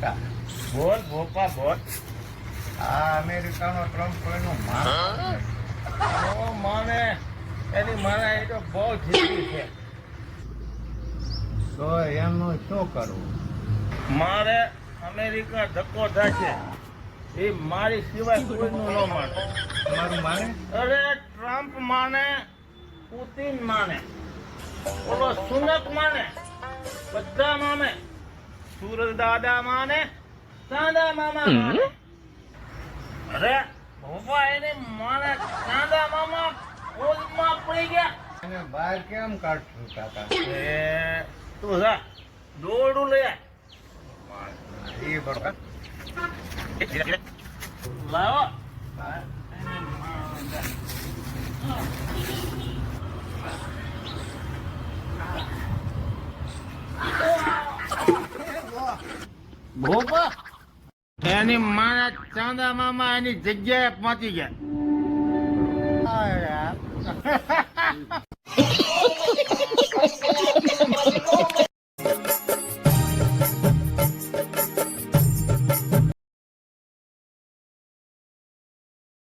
કાકા બોલ ભોપા બોલ. આ અમેરિકાનો ટ્રમ્પ કોઈનો માને એની માને એ તો બહુ જીતી છે. તો એનું શું કરવું? મારે અમેરિકા ધક્કો થાય છે. એ મારી સિવાય કોઈનું ન માને. તમારું માને? અરે ટ્રમ્પ માને, પુતિન માને, ઓલો સુનક માને, બધા માને. સુરજ દાદા માને, ચાંદા મામા માને. અરે ભોપા એને માને ચાંદા મામા ઓલમાં પડી ગયા. એને બહાર કેમ કાઢશું કાકા? એ તું જા દોરડું લઈ આય. એ બરોબર. લાવો. ભોપા એની માના ચાંદા મામા એની જગ્યાએ પહોંચી ગયા.